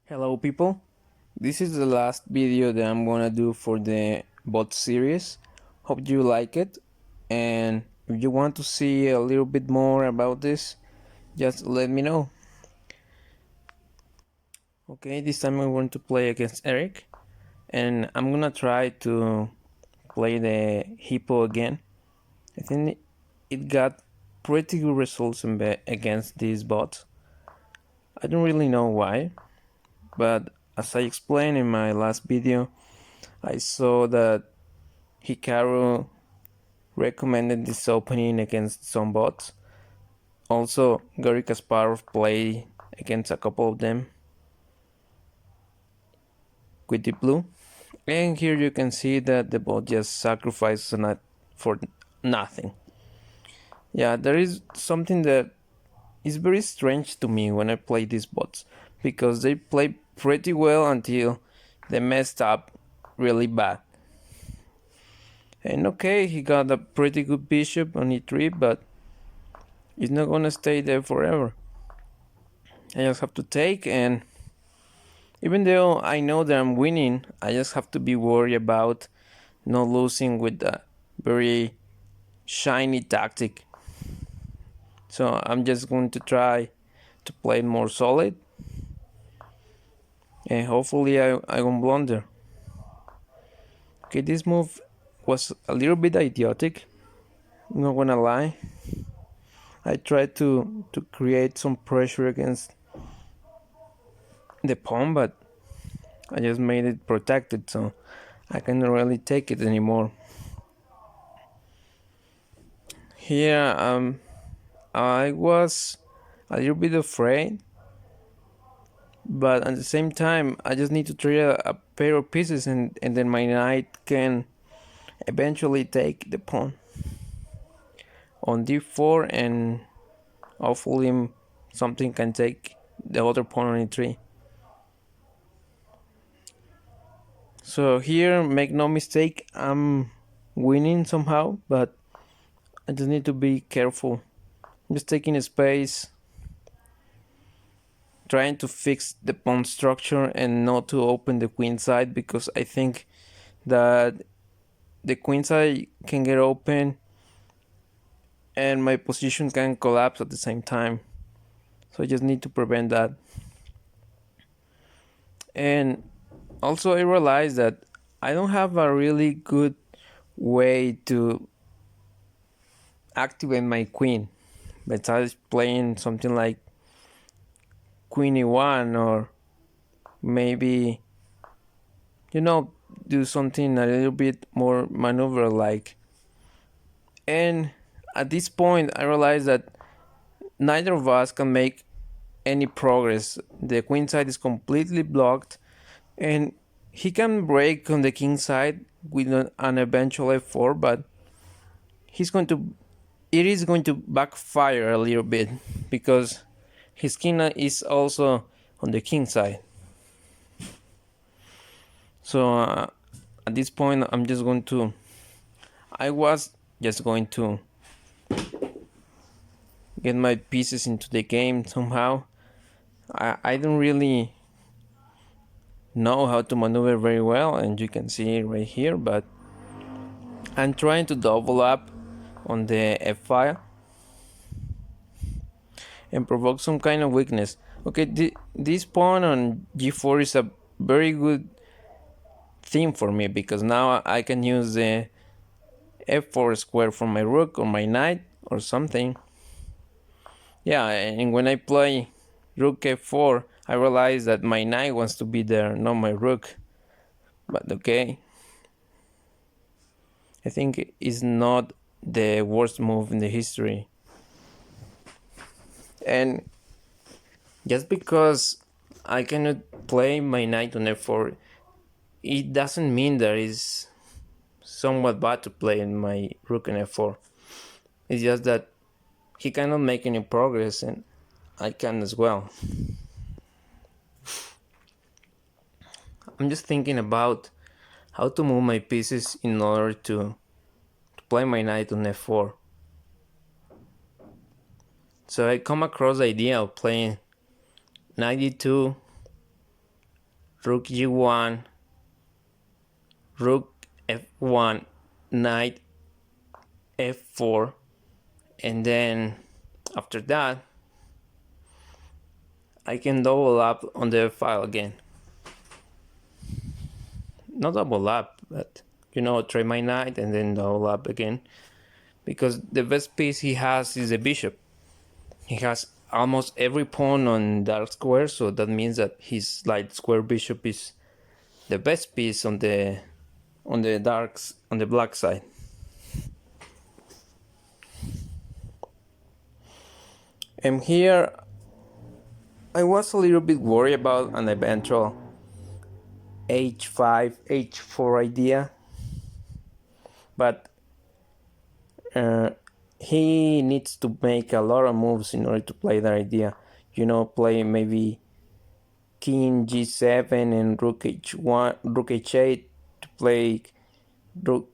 Hello people, this is the last video that I'm gonna do for the bot series. Hope you like it, and if you want to see a little bit more about this, just let me know. Okay, this time I'm going to play against Eric, and I'm gonna try to play the hippo again. I think it got pretty good results against these bots. I don't really know why, but as I explained in my last video, I saw that Hikaru recommended this opening against some bots. Also, Gary Kasparov played against a couple of them with the blue. And here you can see that the bot just sacrifices for nothing. Yeah, there is something that is very strange to me when I play these bots, because they play pretty well until they messed up really bad. And okay, he got a pretty good bishop on e3, but it's not gonna stay there forever. I just have to take, and even though I know that I'm winning, I just have to be worried about not losing with a very shiny tactic. So I'm just going to try to play more solid, and hopefully I won't blunder. Okay, this move was a little bit idiotic, I'm not gonna lie. I tried to create some pressure against the pawn, but I just made it protected, so I cannot really take it anymore. Here I was a little bit afraid, but at the same time I just need to trade a pair of pieces, and then my knight can eventually take the pawn on d4, and hopefully something can take the other pawn on e3. So here, make no mistake, I'm winning somehow, but I just need to be careful. I'm just taking a space, trying to fix the pawn structure and not to open the queen side, because I think that the queen side can get open and my position can collapse at the same time. So I just need to prevent that. And also I realized that I don't have a really good way to activate my queen besides playing something like queen e1, or maybe, do something a little bit more maneuver like. And at this point I realized that neither of us can make any progress. The queen side is completely blocked, and he can break on the king side with an eventual f4, but it is going to backfire a little bit, because his king is also on the king side. So at this point I was just going to get my pieces into the game somehow. I don't really know how to maneuver very well, and you can see it right here, but I'm trying to double up on the f file and provoke some kind of weakness. Okay, this pawn on g4 is a very good thing for me, because now I can use the f4 square for my rook or my knight or something. Yeah, and when I play rook f4, I realize that my knight wants to be there, not my rook. But okay, I think it's not the worst move in the history. And just because I cannot play my knight on f4, it doesn't mean that it's somewhat bad to play in my rook on f4. It's just that he cannot make any progress, and I can as well. I'm just thinking about how to move my pieces in order to play my knight on f4. So I come across the idea of playing knight e2, rook g1, rook f1, knight f4, and then after that I can double up on the file again. Not double up, but try my knight and then double up again, because the best piece he has is the bishop. He has almost every pawn on dark square, so that means that his light square bishop is the best piece on the black side. And here I was a little bit worried about an eventual h5 h4 idea, but he needs to make a lot of moves in order to play that idea. Play maybe king g7 and rook h1, rook h8 to play rook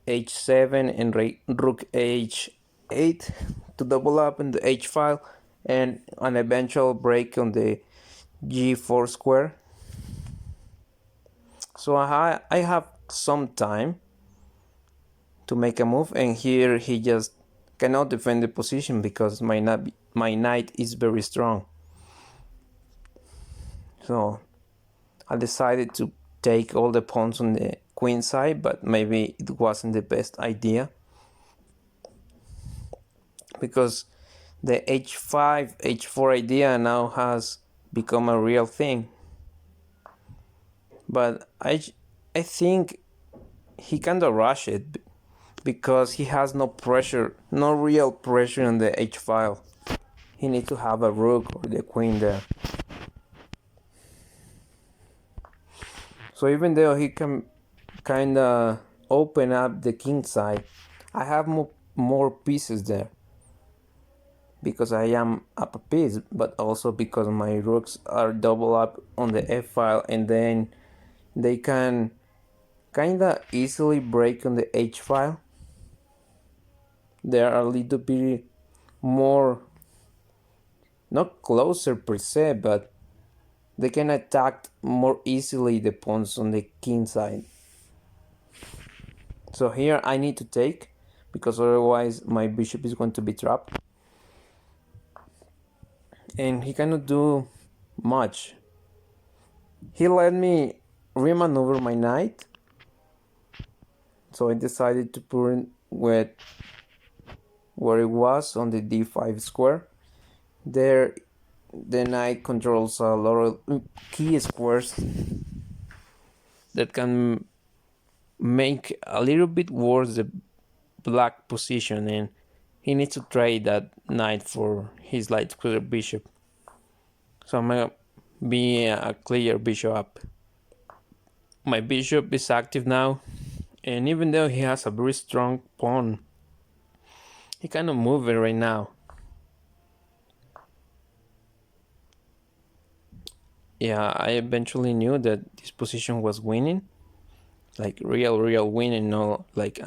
h7 and rook h8 to double up in the h file, and an eventual break on the g4 square. So I have some time to make a move, and here he just cannot defend the position because my knight is very strong. So I decided to take all the pawns on the queen side, but maybe it wasn't the best idea, because the h5 h4 idea now has become a real thing. But I think he kinda rushed it, because he has no real pressure on the h file. He needs to have a rook or the queen there. So even though he can kinda open up the king side, I have more pieces there, because I am up a piece, but also because my rooks are double up on the f file, and then they can kinda easily break on the h file. They are a little bit more, not closer per se, but they can attack more easily the pawns on the king side. So here I need to take, because otherwise my bishop is going to be trapped, and he cannot do much. He let me remaneuver my knight, so I decided to put it with where it was on the d5 square. There the knight controls a lot of key squares that can make a little bit worse the black position, and he needs to trade that knight for his light square bishop. So I'm gonna be a clear bishop up. My bishop is active now, and even though he has a very strong pawn, he cannot move it right now. Yeah, I eventually knew that this position was winning, like real winning, no like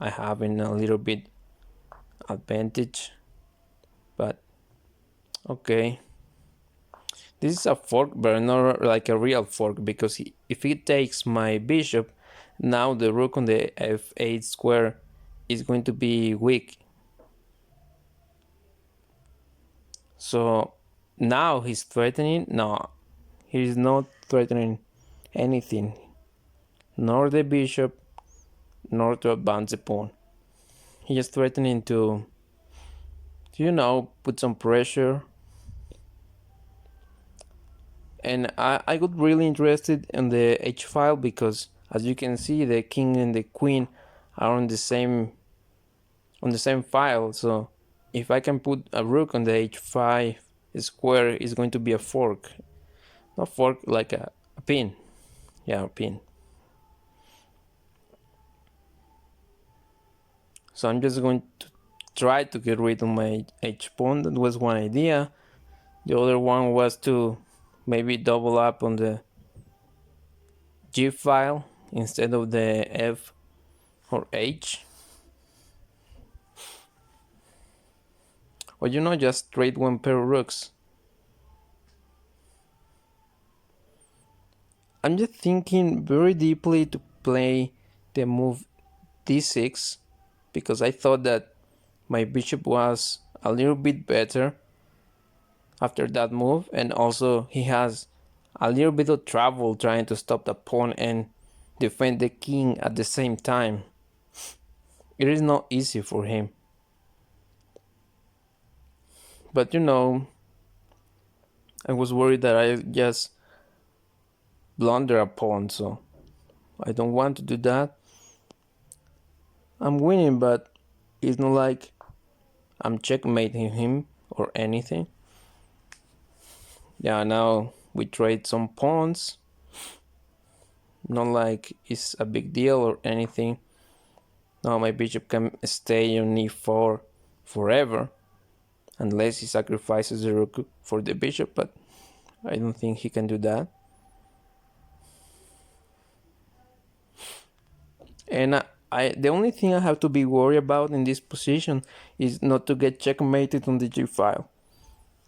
I having a little bit advantage, but okay. This is a fork, but not like a real fork, because if he takes my bishop, now the rook on the f8 square is going to be weak. So now he's threatening. No, he is not threatening anything, nor the bishop, nor to advance the pawn. He is threatening to put some pressure. And I got really interested in the h file, because as you can see, the king and the queen are on the same file. So if I can put a rook on the h5 square, it's going to be a fork. Not fork, like a pin. Yeah, a pin. So I'm just going to try to get rid of my h pawn. That was one idea. The other one was to maybe double up on the G file instead of the F or H. Or just trade one pair of rooks. I'm just thinking very deeply to play the move d6 because I thought that my bishop was a little bit better after that move, and also he has a little bit of trouble trying to stop the pawn and defend the king at the same time. It is not easy for him. But I was worried that I just blunder a pawn, so I don't want to do that. I'm winning, but it's not like I'm checkmating him or anything. Yeah, now we trade some pawns. Not like it's a big deal or anything. Now my bishop can stay on e4 forever, unless he sacrifices the rook for the bishop, but I don't think he can do that. And the only thing I have to be worried about in this position is not to get checkmated on the g file.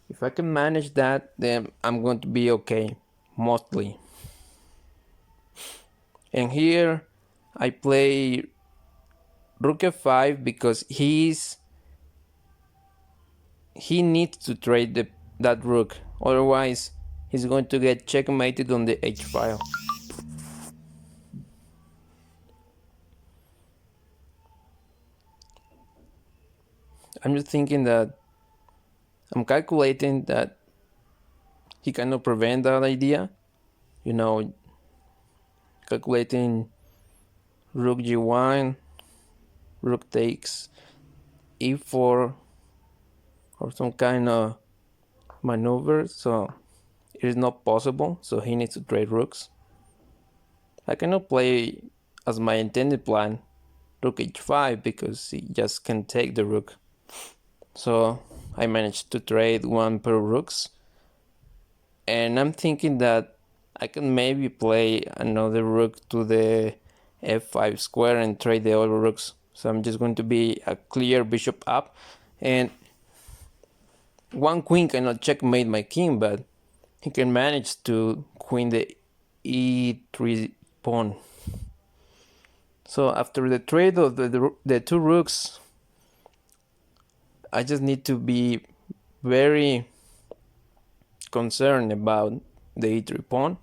If I can manage that, then I'm going to be okay, mostly. And here I play rook f5 because he needs to trade that rook, otherwise he's going to get checkmated on the h file. I'm just thinking that I'm calculating that he cannot prevent that idea, calculating rook g1, rook takes e4 or some kind of maneuver, so it is not possible, so he needs to trade rooks. I cannot play as my intended plan rook h5 because he just can take the rook. So I managed to trade one pair of rooks, and I'm thinking that I can maybe play another rook to the f5 square and trade the other rooks. So I'm just going to be a clear bishop up, and one queen cannot checkmate my king, but he can manage to queen the e3 pawn. So after the trade of the two rooks, I just need to be very concerned about the e3 pawn,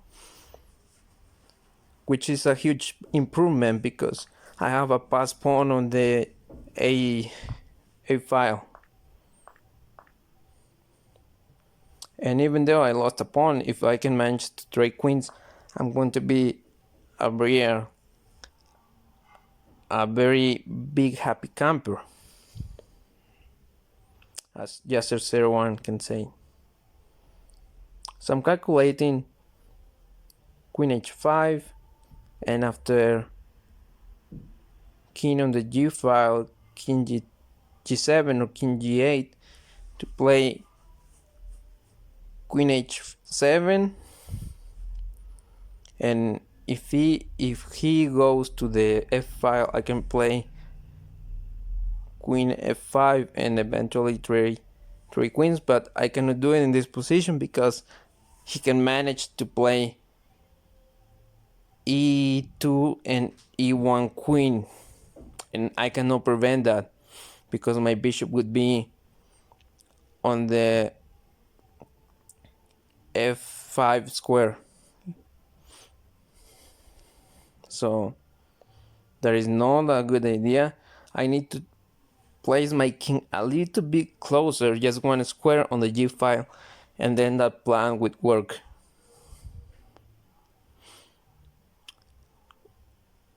which is a huge improvement because I have a passed pawn on the a file. And even though I lost a pawn, if I can manage to trade queens, I'm going to be a very big happy camper, as Yasser01 can say. So I'm calculating queen h5, and after king on the g file, king g7 or king g8, to play queen h7, and if he goes to the f file, I can play queen f5 and eventually three queens, but I cannot do it in this position because he can manage to play e2 and e1 queen, and I cannot prevent that because my bishop would be on the f5 square. So that is not a good idea. I need to place my king a little bit closer, just one square on the g file, and then that plan would work.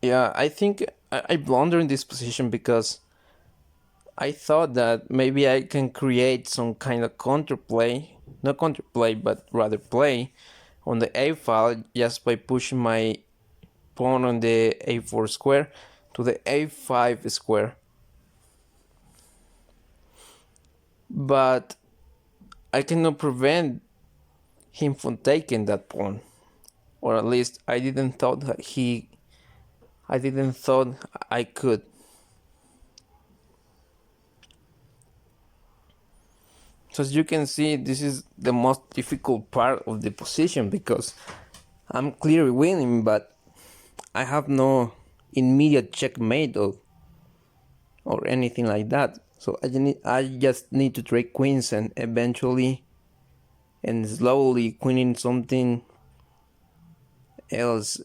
Yeah, I think I blundered in this position because I thought that maybe I can create some kind of counterplay, not counterplay, but rather play on the a file just by pushing my pawn on the a4 square to the a5 square. But I cannot prevent him from taking that pawn, or at least I didn't thought I could. So as you can see, this is the most difficult part of the position because I'm clearly winning, but I have no immediate checkmate or anything like that. So I just need to trade queens and eventually and slowly queening something else.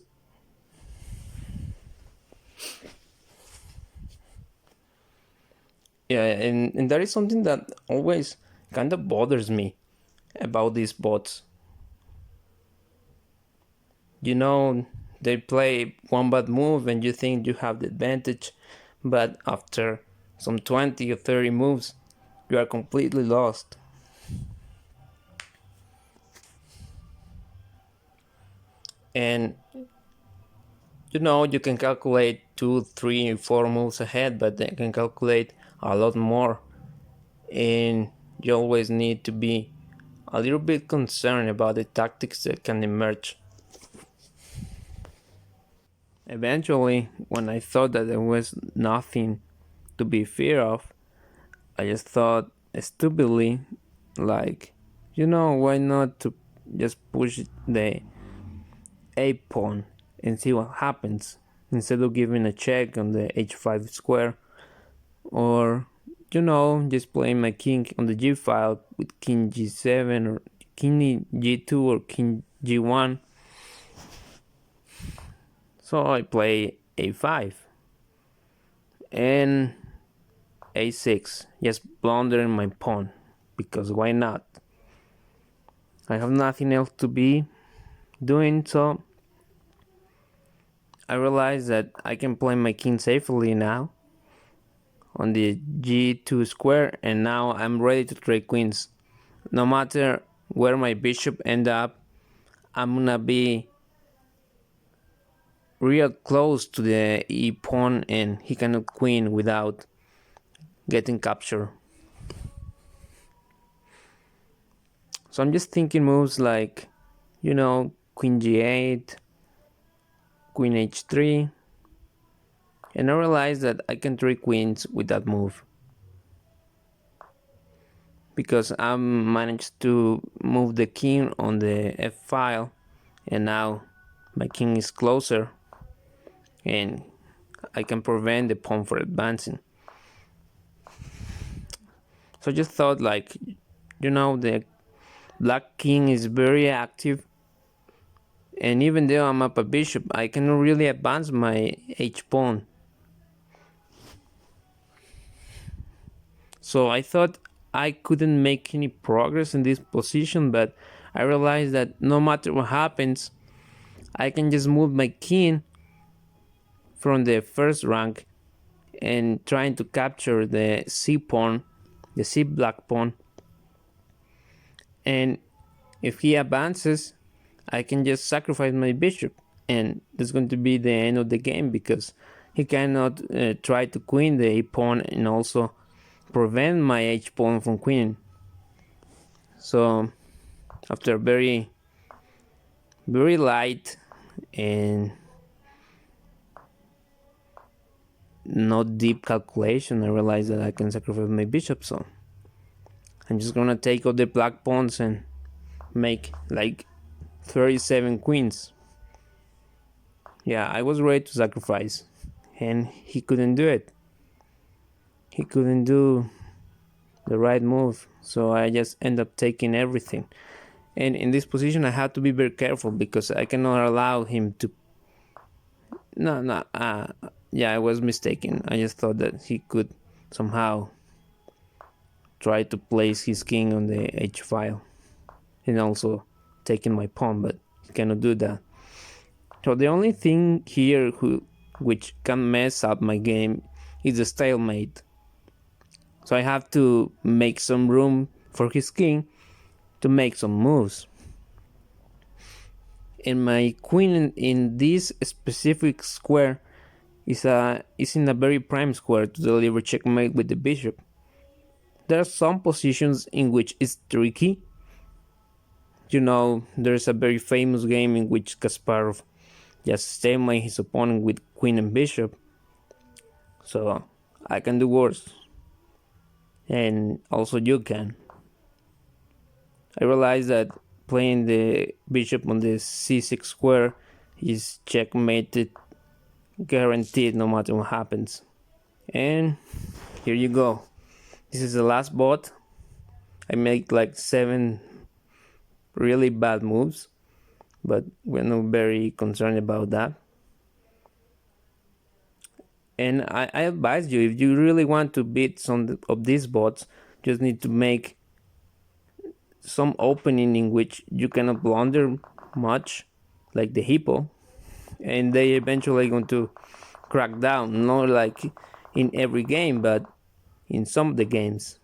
Yeah, and that is something that always kind of bothers me about these bots. You know, they play one bad move and you think you have the advantage, but after some 20 or 30 moves, you are completely lost. And you know, you can calculate 2, 3, 4 moves ahead, but they can calculate a lot more. And you always need to be a little bit concerned about the tactics that can emerge. Eventually, when I thought that there was nothing to be fear of, I just thought stupidly, like, why not to just push the a pawn and see what happens instead of giving a check on the h5 square, or just playing my king on the g file with king g7 or king g2 or king g1. So I play a5 and a6, just blundering my pawn, because why not? I have nothing else to be doing, so I realized that I can play my king safely now on the g2 square, and now I'm ready to trade queens. No matter where my bishop end up, I'm gonna be real close to the e pawn and he cannot queen without getting captured. So I'm just thinking moves like, queen g8, queen h3, and I realize that I can trade queens with that move, because I managed to move the king on the f file, and now my king is closer and I can prevent the pawn from advancing. So I just thought, like, the black king is very active, and even though I'm up a bishop, I cannot really advance my h pawn. So I thought I couldn't make any progress in this position, but I realized that no matter what happens, I can just move my king from the first rank and trying to capture the c pawn, the c black pawn. And if he advances, I can just sacrifice my bishop, and that's going to be the end of the game, because he cannot try to queen the a pawn and also prevent my h pawn from queening. So after very very light and not deep calculation, I realized that I can sacrifice my bishop. So I'm just gonna take out the black pawns and make like 37 queens. Yeah, I was ready to sacrifice, and he couldn't do it. He couldn't do the right move, so I just end up taking everything. And in this position I have to be very careful, because I cannot allow him to. No, yeah, I was mistaken. I just thought that he could somehow try to place his king on the h file and also taking my pawn, but he cannot do that. So the only thing here which can mess up my game is the stalemate. So I have to make some room for his king to make some moves. And my queen in this specific square is in a very prime square to deliver checkmate with the bishop. There are some positions in which it's tricky. There's a very famous game in which Kasparov just stalemate his opponent with queen and bishop. So I can do worse. And also you can. I realized that playing the bishop on the c6 square is checkmated, guaranteed no matter what happens. And here you go. This is the last bot. I made like 7 really bad moves, but we're not very concerned about that. And I advise you, if you really want to beat some of these bots, just need to make some opening in which you cannot blunder much, like the hippo, and they eventually going to crack down, not like in every game, but in some of the games.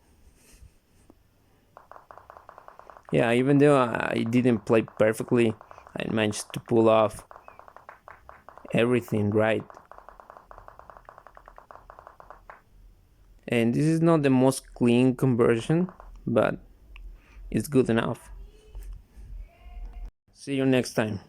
Yeah, even though I didn't play perfectly, I managed to pull off everything right. And this is not the most clean conversion, but it's good enough. See you next time.